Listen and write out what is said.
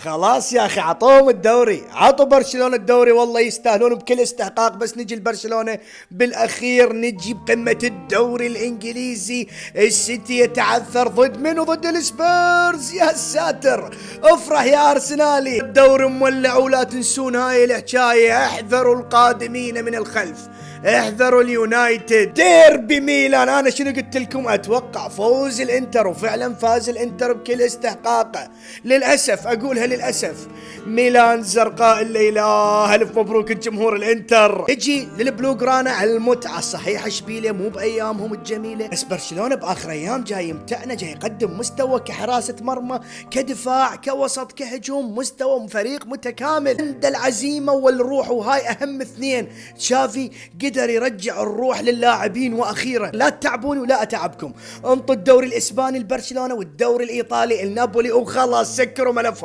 خلاص يا اخي عطوهم الدوري، عطوا برشلونة الدوري، والله يستاهلون بكل استحقاق. بس نجي لبرشلونة بالاخير، نجي بقمة الدوري الانجليزي، السيتي يتعثر ضد منو؟ ضد السبيرز. يا ساتر، افرح يا ارسنالي، الدوري مولع، ولا تنسون هاي الحكاية، احذروا القادمين من الخلف، احذروا اليونايتد، ديربي ميلان. انا شنو قلت لكم؟ اتوقع فوز الانتر، وفعلا فاز الانتر بكل استحقاقه. للاسف، اقولها للاسف، ميلان زرقاء الليله. الف مبروك الجمهور الانتر. تجي للبلوغرانا على المتعه. صحيح اشبيليه مو بايامهم الجميله، بس برشلونه باخر ايام جاي يمتعنا، جاي يقدم مستوى كحراسه مرمى، كدفاع، كوسط، كهجوم، مستوى فريق متكامل، عند العزيمه والروح، وهاي اهم اثنين. تشافي قدر يرجع الروح للاعبين. واخيرا لا تتعبوني ولا اتعبكم، انطوا الدوري الاسباني لبرشلونه والدوري الايطالي لنابولي، وخلاص سكروا ملفهم.